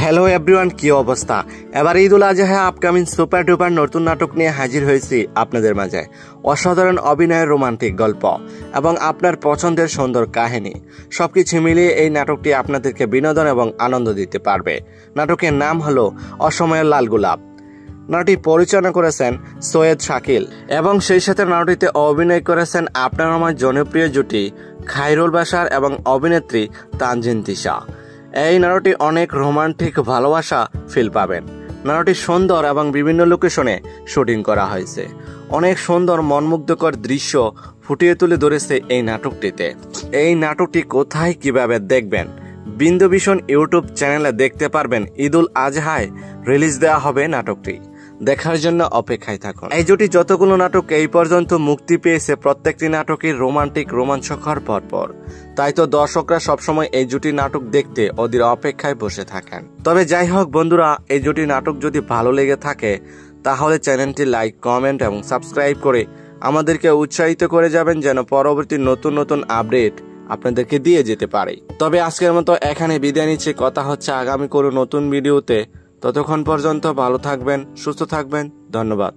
Hello everyone, কি অবস্থা? এবার ঈদুল আজহা আপকামিং সুপার ডুপার নতুন নাটক নিয়ে হাজির হয়েছি আপনাদের মাঝে। অসাধারণ অভিনয়ের রোমান্টিক গল্প এবং আপনার পছন্দের সুন্দর কাহিনী সবকিছু মিলিয়ে এই নাটকটি আপনাদেরকে বিনোদন এবং আনন্দ দিতে পারবে। নাটকের নাম হলো অসময়ের লাল গোলাপ। নাটকটি পরিচালনা করেছেন সৈয়দ শাকিল এবং সেই সাথে নাটকটিতে অভিনয় করেছেন আপনার আমার জনপ্রিয় জুটি খায়রুল বাশার এবং অভিনেত্রী তানজিন তিশা। এই নাটকটি অনেক রোমান্টিক ভালোবাসা ফিল পাবেন। নাটকটি সুন্দর এবং বিভিন্ন লোকেশনে শুটিং করা হয়েছে। অনেক সুন্দর মনমুগ্ধকর দৃশ্য ফুটিয়ে তুলে ধরেছে এই নাটকটিতে। এই নাটকটি কোথায় কিভাবে দেখবেন? বিন্দু ভিশন ইউটিউব চ্যানেলে দেখতে পারবেন। ঈদুল আজহায় রিলিজ দেওয়া হবে নাটকটি। দেখার জন্য অপেক্ষায় থাকুন। এই জুটি যতগুলো নাটক এই পর্যন্ত মুক্তি পেয়েছে প্রত্যেকটি নাটকই রোমান্টিক রোমাঞ্চকর পরপর। তাই তো দর্শকরা সবসময় এই জুটি নাটক দেখতে ওদের অপেক্ষায় বসে থাকেন। তবে যাই হোক বন্ধুরা, এই জুটি নাটক যদি ভালো লেগে থাকে তাহলে চ্যানেলটি লাইক, কমেন্ট এবং সাবস্ক্রাইব করে আমাদেরকে উৎসাহিত করে যাবেন, যেন পরবর্তী নতুন নতুন আপডেট আপনাদেরকে দিয়ে যেতে পারে। তবে আজকের মতো এখানে বিদায় নিচ্ছি। কথা হচ্ছে আগামী কোনো নতুন ভিডিওতে। ততক্ষণ পর্যন্ত ভালো থাকবেন, সুস্থ থাকবেন। ধন্যবাদ।